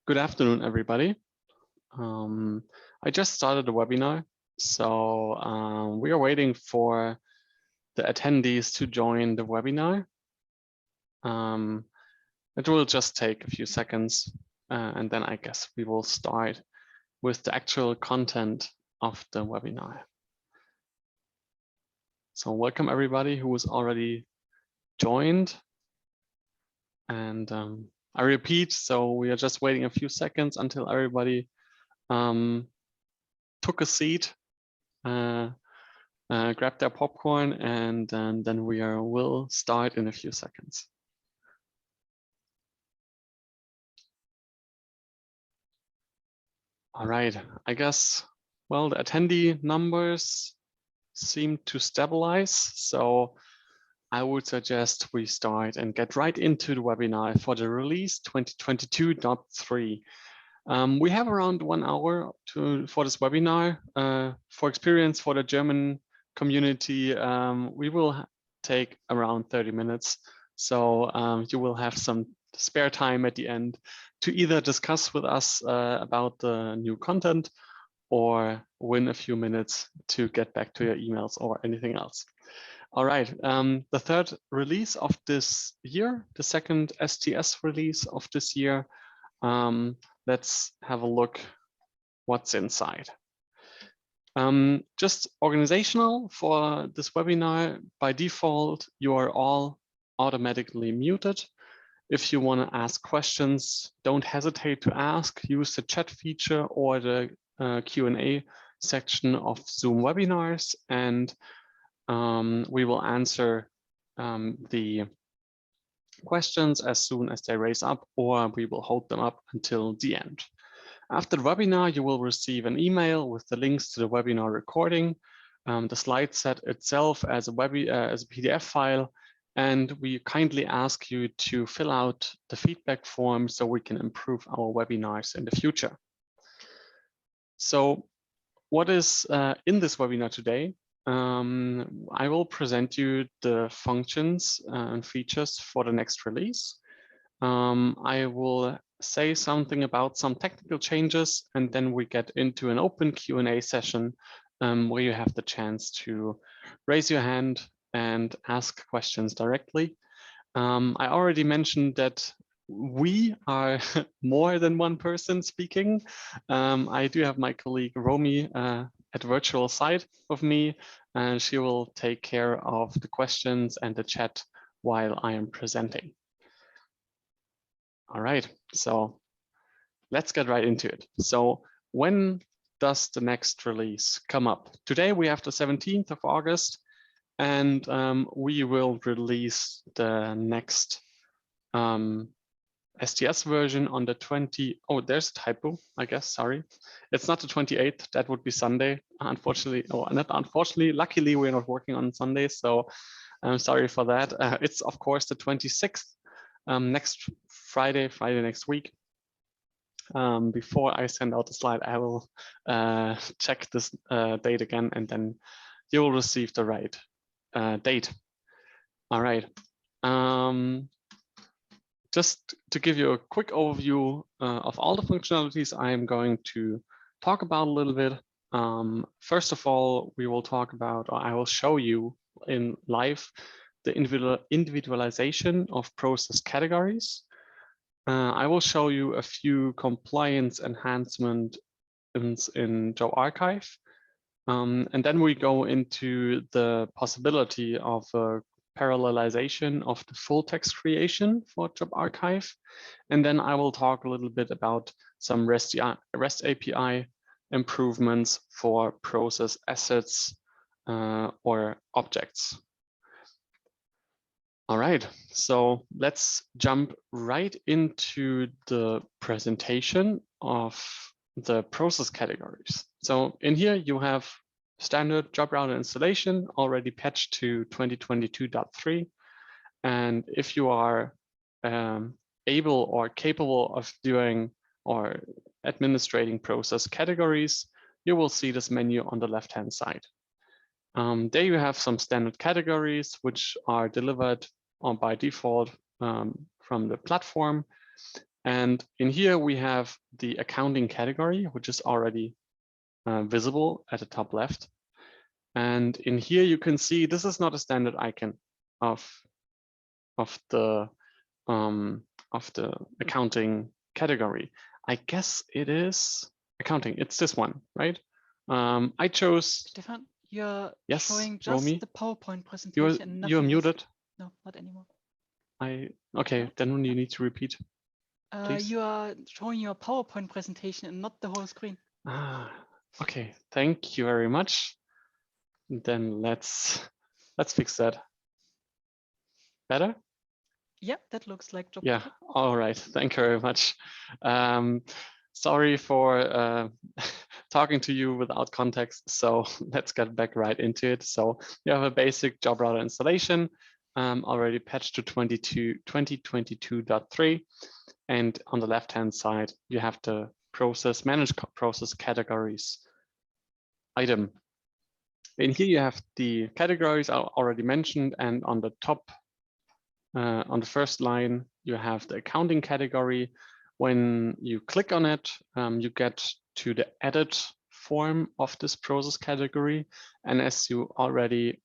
Good afternoon, everybody. I just started the webinar, so we are waiting for the attendees to join the webinar. It will just take a few seconds, and then I guess we will start with the actual content of the webinar. So welcome everybody who was already joined. And I repeat, so we are just waiting a few seconds until everybody took a seat, grabbed their popcorn, and then we will start in a few seconds. All right, I guess, well, the attendee numbers seem to stabilize, so I would suggest we start and get right into the webinar for the release 2022.3. We have around 1 hour for this webinar. For experience for the German community, we will take around 30 minutes. So you will have some spare time at the end to either discuss with us about the new content or win a few minutes to get back to your emails or anything else. All right, the third release of this year, the second STS release of this year. Let's have a look what's inside. Just organizational for this webinar, by default, you are all automatically muted. If you want to ask questions, don't hesitate to ask. Use the chat feature or the Q&A section of Zoom webinars, and we will answer the questions as soon as they raise up, or we will hold them up until the end. After the webinar, you will receive an email with the links to the webinar recording, the slide set itself as a PDF file, and we kindly ask you to fill out the feedback form so we can improve our webinars in the future. So what is in this webinar today? I will present you the functions and features for the next release. I will say something about some technical changes, and then we get into an open Q&A session where you have the chance to raise your hand and ask questions directly. I already mentioned that we are more than one person speaking. I do have my colleague Romy at virtual side of me, and she will take care of the questions and the chat while I am presenting. All right, so let's get right into it. So when does the next release come up? Today we have the 17th of August, and we will release the next STS version on the 20. Oh, there's a typo, I guess, sorry. It's not the 28th, that would be Sunday. Unfortunately, or not unfortunately, luckily we're not working on Sundays, so I'm sorry for that. It's of course the 26th, next Friday next week. Before I send out the slide, I will check this date again, and then you will receive the right date. All right. Just to give you a quick overview of all the functionalities I'm going to talk about a little bit. First of all, we will talk about, or I will show you in live, the individualization of process categories. I will show you a few compliance enhancements in JobArchive. And then we go into the possibility of parallelization of the full text creation for JobArchive. And then I will talk a little bit about some REST API improvements for process assets or objects. All right, so let's jump right into the presentation of the process categories. So in here you have standard JobRouter installation already patched to 2022.3. And if you are able or capable of doing or administrating process categories, you will see this menu on the left-hand side. There you have some standard categories which are delivered by default from the platform. And in here we have the accounting category, which is already visible at the top left. And in here you can see this is not a standard icon of the accounting category. I guess it is accounting. It's this one, right? I chose. Stefan, you're Yes, showing just Romy, the PowerPoint presentation. you're muted. No, not anymore. Okay, No. then you need to repeat, please. You are showing your PowerPoint presentation and not the whole screen. Okay, thank you very much. Then let's fix that. Better? Yeah, that looks like JobRouter. Yeah, all right. Thank you very much. Sorry for talking to you without context. So let's get back right into it. So you have a basic JobRouter installation already patched to 2022.3. And on the left-hand side, you have the manage process categories item. And here you have the categories I already mentioned. And on the top, on the first line, you have the accounting category. When you click on it, you get to the edit form of this process category. And as I already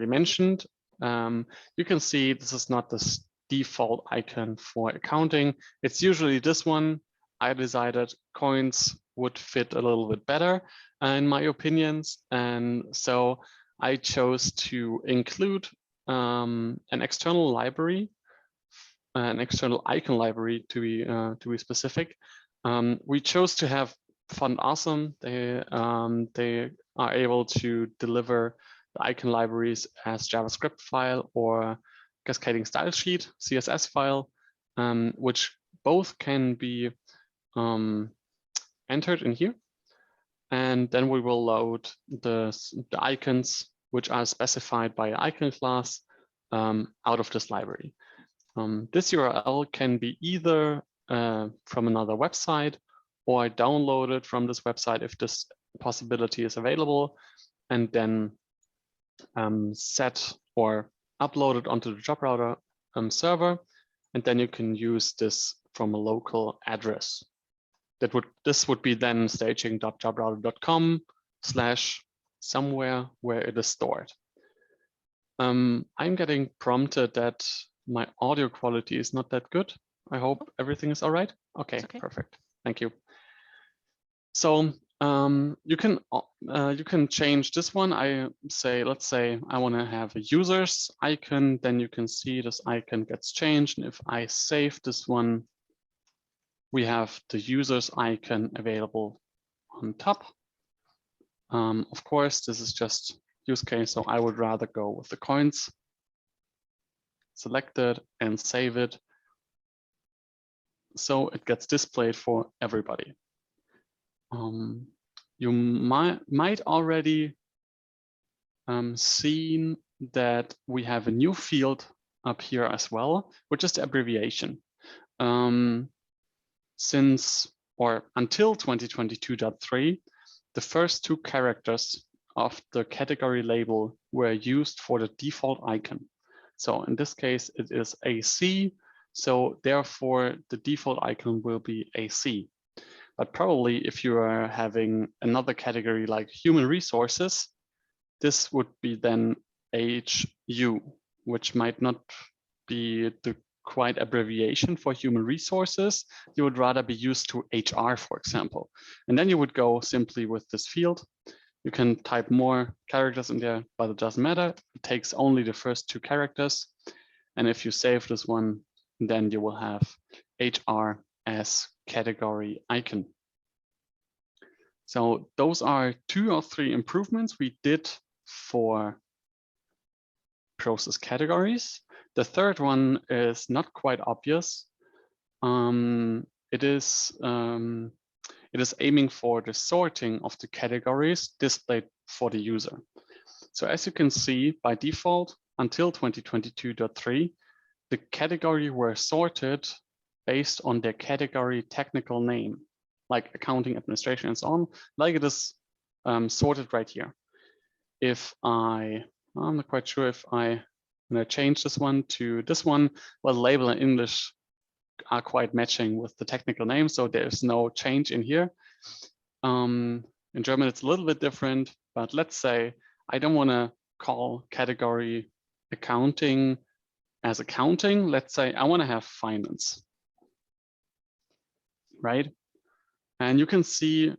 mentioned, you can see this is not the default icon for accounting. It's usually this one. I decided coins would fit a little bit better in my opinions. And so I chose to include an external library, an external icon library to be specific. We chose to have Font Awesome. They are able to deliver the icon libraries as JavaScript file or cascading style sheet CSS file, which both can be entered in here. And then we will load the icons which are specified by icon class out of this library. This URL can be either from another website or downloaded from this website if this possibility is available, and then set or uploaded onto the JobRouter server. And then you can use this from a local address. This would be then staging.jobrouter.com/somewhere where it is stored. I'm getting prompted that my audio quality is not that good. I hope everything is all right. Okay, perfect. Thank you. So you can change this one. Let's say I want to have a users icon. Then you can see this icon gets changed. And if I save this one, we have the users icon available on top. Of course, this is just use case, so I would rather go with the coins. Select it and save it. So it gets displayed for everybody. You might already seen that we have a new field up here as well, which is the abbreviation. Until 2022.3, the first two characters of the category label were used for the default icon. So in this case, it is AC. So therefore, the default icon will be AC. But probably if you are having another category like human resources, this would be then HU, which might not be the quite abbreviation for human resources. You would rather be used to HR, for example. And then you would go simply with this field. You can type more characters in there, but it doesn't matter. It takes only the first two characters. And if you save this one, then you will have HR as category icon. So those are 2 or 3 improvements we did for process categories. The third one is not quite obvious. It is aiming for the sorting of the categories displayed for the user. So as you can see, by default, until 2022.3, the category were sorted based on their category technical name, like accounting, administration, and so on, like it is sorted right here. If I'm not quite sure if I'm gonna change this one to this one, well, label in English are quite matching with the technical name, so there's no change in here. In German, it's a little bit different, but let's say I don't want to call category accounting as accounting. Let's say I want to have finance, right? And you can see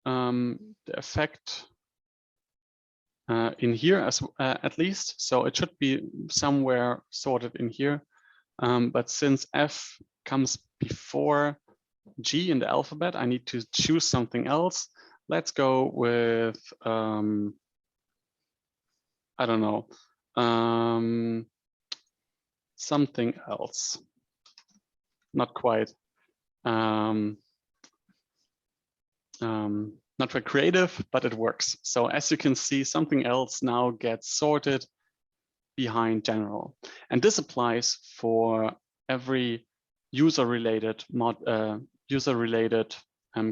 the effect in here as at least. So it should be somewhere sorted in here. But since F comes before G in the alphabet, I need to choose something else. Let's go with, I don't know, something else. Not quite. Not very creative, but it works. So as you can see, something else now gets sorted behind general. And this applies for every user-related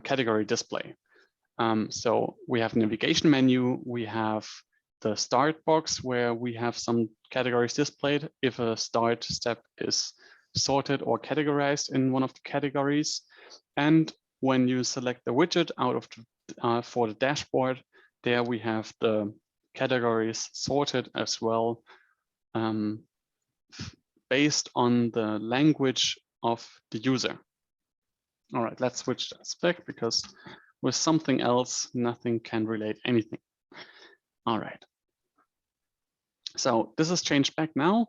category display. So we have navigation menu, we have the start box where we have some categories displayed if a start step is sorted or categorized in one of the categories. And when you select the widget out of for the dashboard, there we have the categories sorted as well, based on the language of the user. All right, let's switch this back because with something else, nothing can relate anything. All right. So this is changed back now.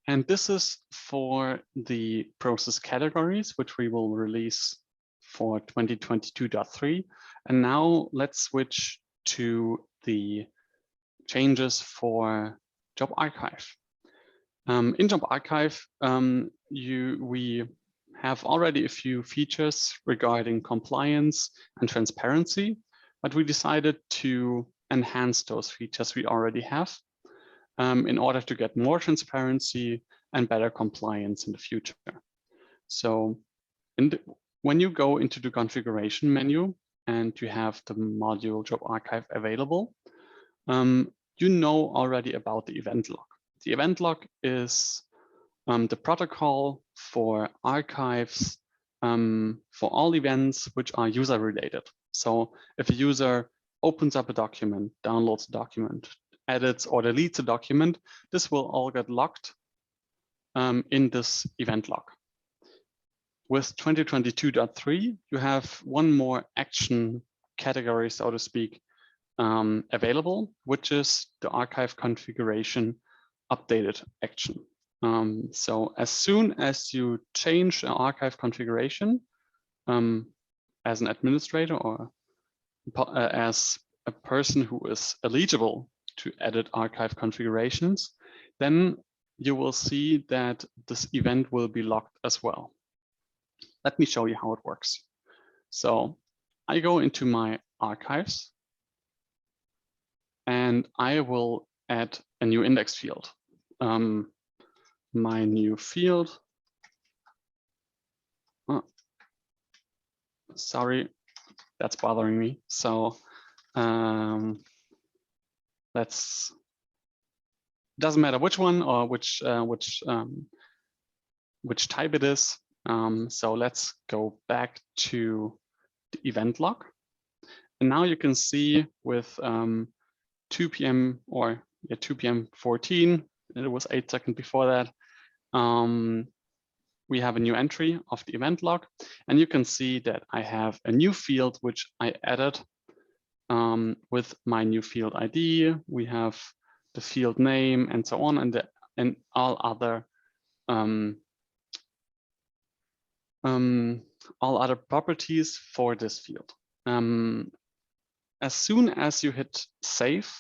And this is for the process categories, which we will release for 2022.3. And now let's switch to the changes for Job Archive. In Job Archive, we have already a few features regarding compliance and transparency, but we decided to enhance those features we already have in order to get more transparency and better compliance in the future. So when you go into the configuration menu and you have the module Job Archive available, you know already about the event log. The event log is the protocol for archives for all events which are user related. So if a user opens up a document, downloads a document, edits or deletes a document, this will all get logged in this event log. With 2022.3, you have one more action category, so to speak, available, which is the archive configuration updated action. So as soon as you change an archive configuration as an administrator or as a person who is eligible to edit archive configurations, then you will see that this event will be logged as well. Let me show you how it works. So I go into my archives and I will add a new index field. My new field, sorry, that's bothering me. So doesn't matter which one or which type it is. So let's go back to the event log. And now you can see with 2 p.m. or 2 p.m. 14, it was 8 seconds before that, we have a new entry of the event log. And you can see that I have a new field which I added with my new field ID. We have the field name and so on, and all other properties for this field. As soon as you hit save,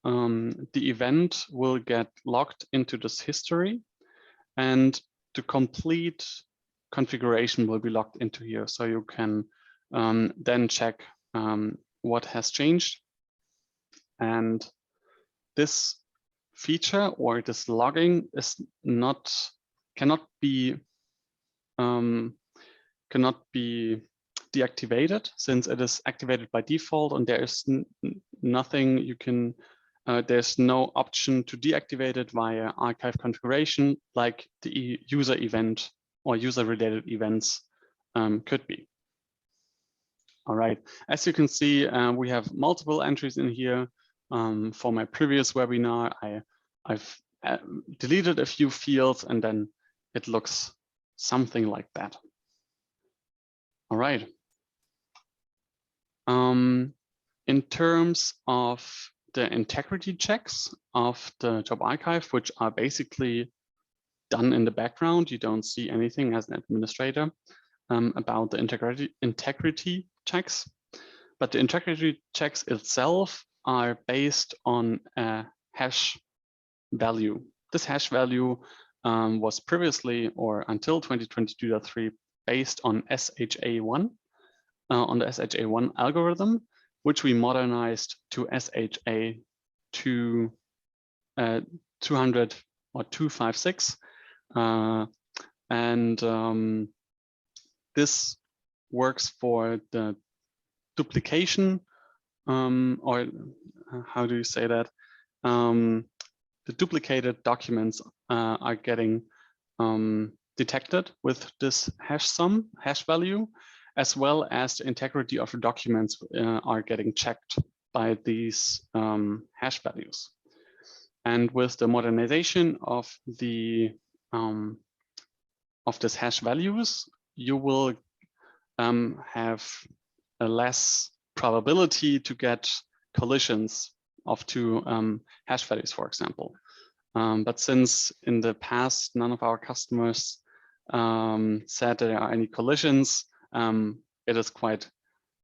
the event will get logged into this history, and the complete configuration will be logged into here. So you can then check what has changed. And this feature or this logging is cannot be deactivated, since it is activated by default, and there is nothing you can. There's no option to deactivate it via archive configuration like the user event or user-related events could be. All right, as you can see, we have multiple entries in here. For my previous webinar, I've deleted a few fields, and then it looks something like that. All right. In terms of the integrity checks of the job archive, which are basically done in the background, you don't see anything as an administrator about the integrity checks. But the integrity checks itself are based on a hash value. This hash value was previously, or until 2022.3, based on SHA-1, on the SHA-1 algorithm, which we modernized to SHA 200 or 256. This works for the duplication, or how do you say that? The duplicated documents are getting detected with this hash value, as well as the integrity of the documents are getting checked by these hash values. And with the modernization of the this hash values, you will have a less probability to get collisions of two hash values, for example. But since in the past none of our customers said there are any collisions, it is quite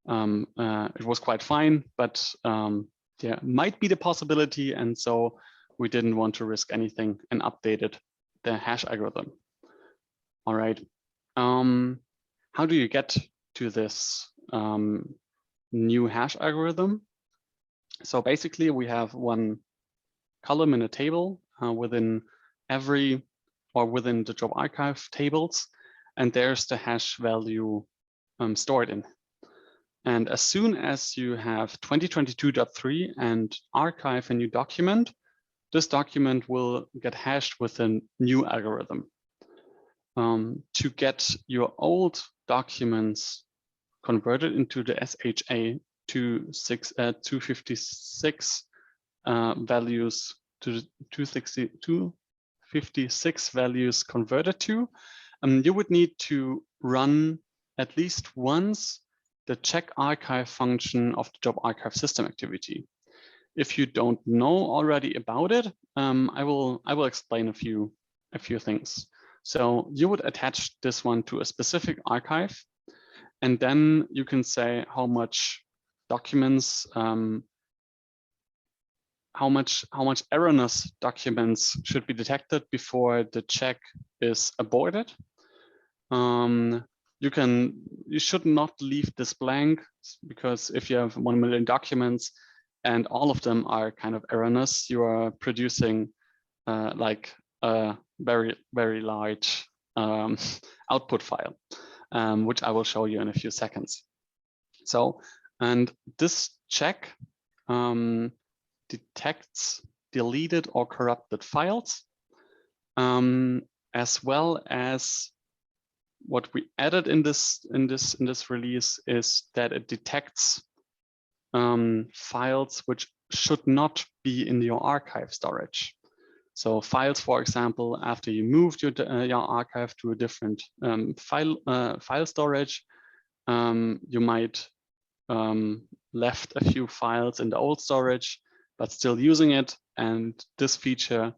it was quite fine, but there might be the possibility, and so we didn't want to risk anything and updated the hash algorithm. All right. How do you get to this new hash algorithm? So basically, we have one column in a table within every, or within the job archive tables, and there's the hash value stored in. And as soon as you have 2022.3 and archive a new document, this document will get hashed with a new algorithm. To get your old documents converted into the SHA 256 values, to 256 values converted to, you would need to run at least once the check archive function of the job archive system activity. If you don't know already about it, I will explain a few things. So you would attach this one to a specific archive, and then you can say how much documents, how much erroneous documents should be detected before the check is aborted. You should not leave this blank, because if you have 1 million documents and all of them are kind of erroneous, you are producing like a very, very large output file, which I will show you in a few seconds. So, and this check detects deleted or corrupted files, as well as what we added in this release is that it detects files which should not be in your archive storage. So files, for example, after you moved your archive to a different file storage, you might left a few files in the old storage, but still using it, and this feature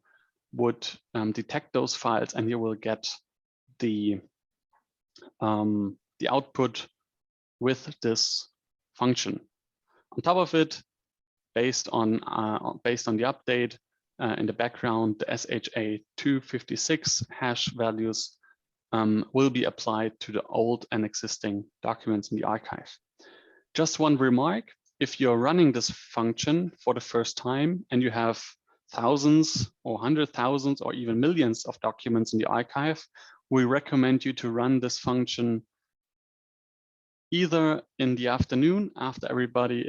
would detect those files, and you will get the output with this function. On top of it, based on the update in the background, the SHA 256 hash values will be applied to the old and existing documents in the archive. Just one remark: if you're running this function for the first time and you have thousands or 100,000 or even millions of documents in the archive, we recommend you to run this function either in the afternoon after everybody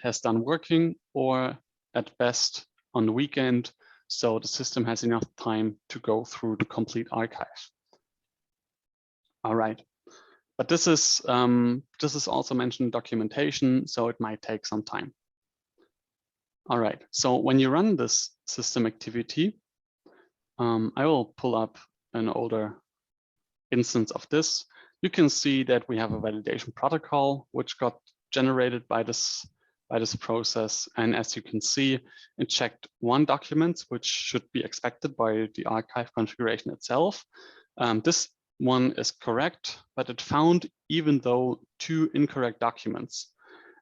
has done working, or at best on the weekend, so the system has enough time to go through the complete archive. All right. But this is also mentioned in documentation, so it might take some time. All right. So when you run this system activity, I will pull up an older instance of this. You can see that we have a validation protocol which got generated by this process. And as you can see, it checked one document, which should be expected by the archive configuration itself. This one is correct, but it found even though two incorrect documents.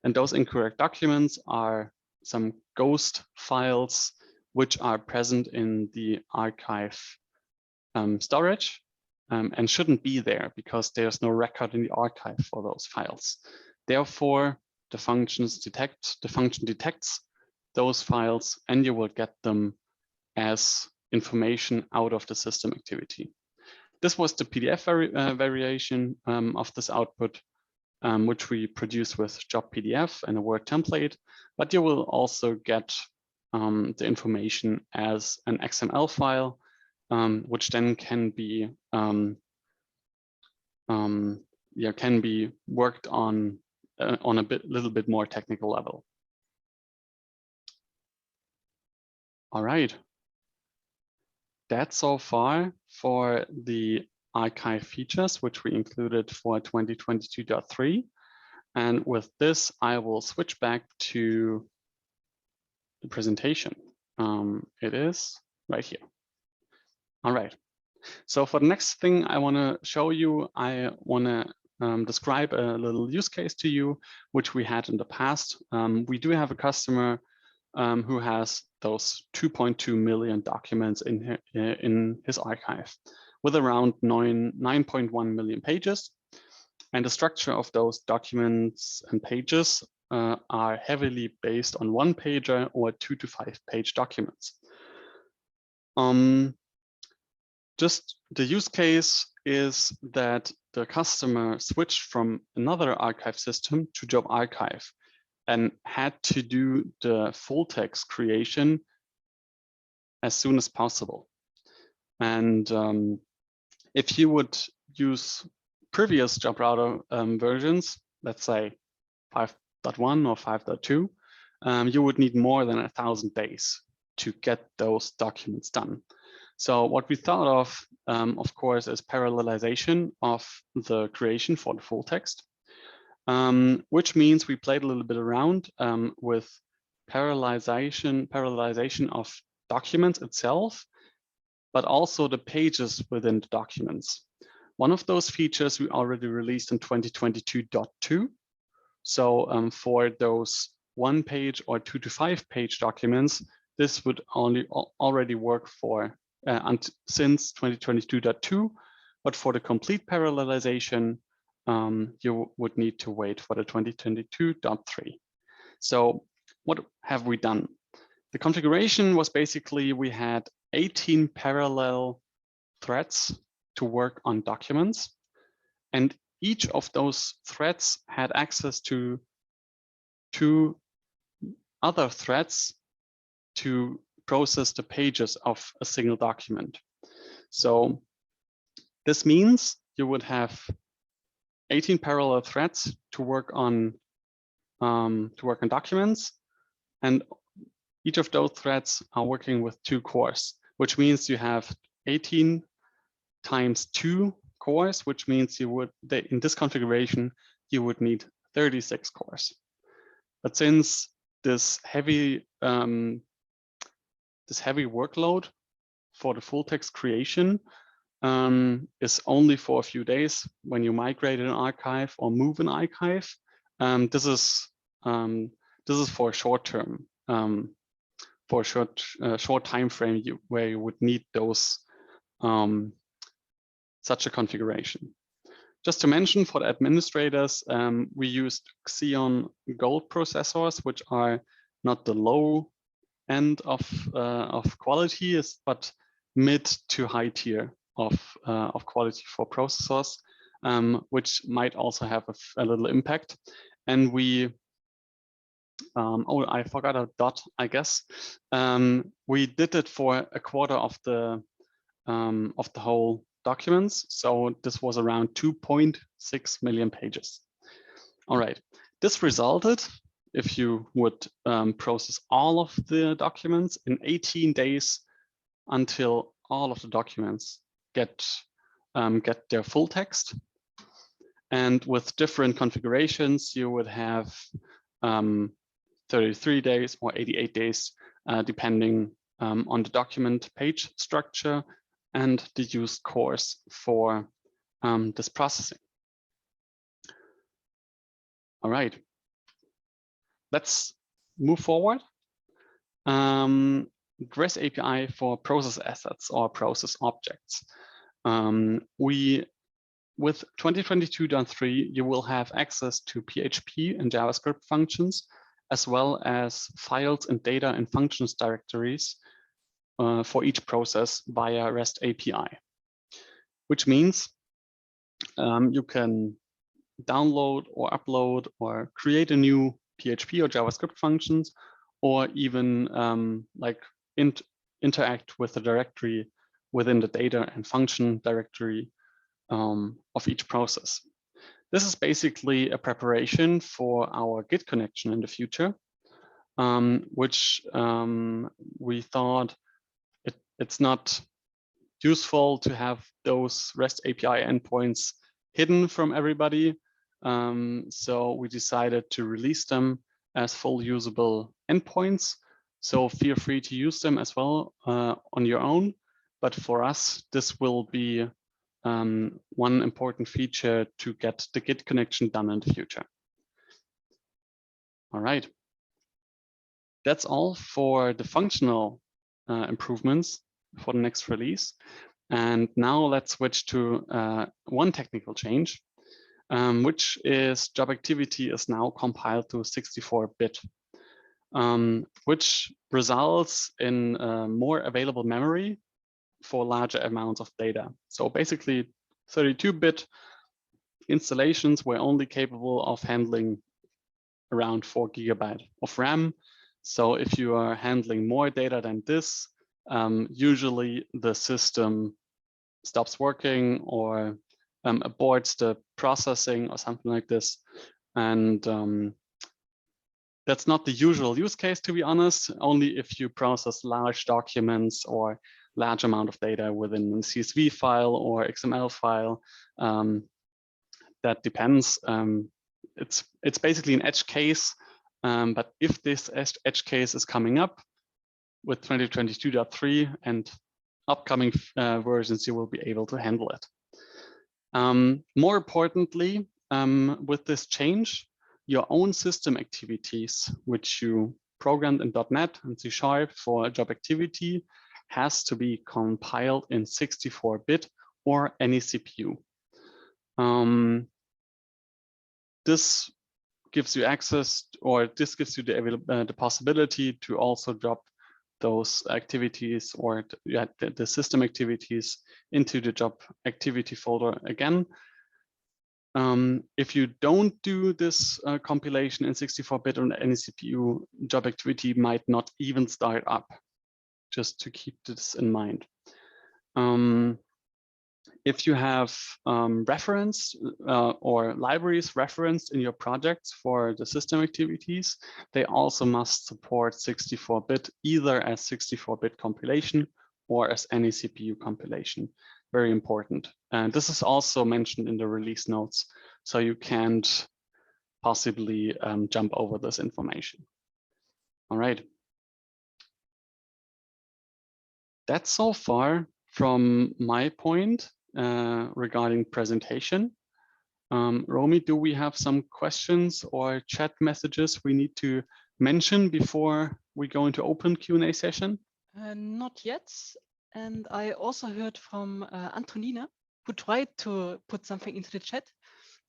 And those incorrect documents are some ghost files which are present in the archive storage and shouldn't be there because there's no record in the archive for those files. Therefore, the function detects those files and you will get them as information out of the system activity. This was the PDF variation of this output, which we produce with job PDF and a Word template, but you will also get the information as an XML file, which then can be worked on a little bit more technical level. All right, that's so far for the archive features, which we included for 2022.3. And with this, I will switch back to the presentation. It is right here. All right. So for the next thing I want to show you, I want to describe a little use case to you, which we had in the past. We do have a customer who has those 2.2 million documents in his archive with around 9.1 million pages. And the structure of those documents and pages are heavily based on one-pager or 2 to 5 page documents. Just the use case is that the customer switched from another archive system to JobRouter and had to do the full text creation as soon as possible. And if you would use previous JobRouter versions, let's say 5.1 or 5.2, you would need more than 1,000 days to get those documents done. So what we thought of course, is parallelization of the creation for the full text, which means we played a little bit around with parallelization of documents itself, but also the pages within the documents. One of those features we already released in 2022.2. So for those 1 page or 2 to 5 page documents, this would already work for since 2022.2, but for the complete parallelization, you would need to wait for the 2022.3. So what have we done? The configuration was basically we had 18 parallel threads to work on documents, and each of those threads had access to 2 other threads to process the pages of a single document. So this means you would have 18 parallel threads to work on documents, and each of those threads are working with 2 cores, which means you have 18 times 2 cores, which means you would, in this configuration, you would need 36 cores. But since this heavy workload for the full text creation is only for a few days when you migrate an archive or move an archive, this is for short term, for a short time frame where you would need those such a configuration. Just to mention for the administrators, we used Xeon Gold processors, which are not the low end of quality, but mid to high tier of quality for processors, which might also have a little impact. And we, oh, I forgot a dot, I guess. We did it for a quarter of the whole documents. So this was around 2.6 million pages. All right, this resulted, if you would process all of the documents, in 18 days until all of the documents get their full text. And with different configurations, you would have 33 days or 88 days, depending on the document page structure and the used cores for this processing. All right, let's move forward. REST API for process assets or process objects. With 2022.3, you will have access to PHP and JavaScript functions, as well as files and data and functions directories for each process via REST API, which means you can download or upload or create a new PHP or JavaScript functions, or even interact with the directory within the data and function directory of each process. This is basically a preparation for our Git connection in the future, which we thought it's not useful to have those REST API endpoints hidden from everybody. So we decided to release them as full usable endpoints. So feel free to use them as well on your own. But for us, this will be one important feature to get the Git connection done in the future. All right. That's all for the functional improvements for the next release. And now let's switch to one technical change, which is job activity is now compiled to 64-bit, which results in more available memory for larger amounts of data. So basically 32-bit installations were only capable of handling around 4 GB of RAM. So if you are handling more data than this, usually the system stops working or aborts the processing or something like this. And that's not the usual use case, to be honest. Only if you process large documents or large amount of data within a CSV file or XML file. That depends. It's basically an edge case, but if this edge case is coming up with 2022.3 and upcoming versions, you will be able to handle it. More importantly, with this change, your own system activities, which you programmed in .NET and C# for job activity, has to be compiled in 64-bit or any CPU. This gives you access, or this gives you the possibility to also drop those activities or the system activities into the job activity folder again. If you don't do this compilation in 64-bit on any CPU, job activity might not even start up, just to keep this in mind. If you have reference or libraries referenced in your projects for the system activities, they also must support 64-bit, either as 64-bit compilation or as any CPU compilation. Very important. And this is also mentioned in the release notes, so you can't possibly jump over this information. All right. That's so far from my point regarding presentation. Romy, do we have some questions or chat messages we need to mention before we go into open Q&A session? Not yet. And I also heard from Antonina, who tried to put something into the chat.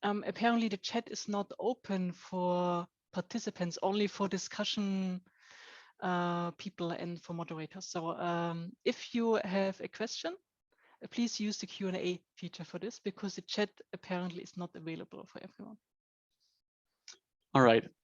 Apparently the chat is not open for participants, only for discussion people and for moderators. So if you have a question, please use the Q&A feature for this, because the chat apparently is not available for everyone. All right.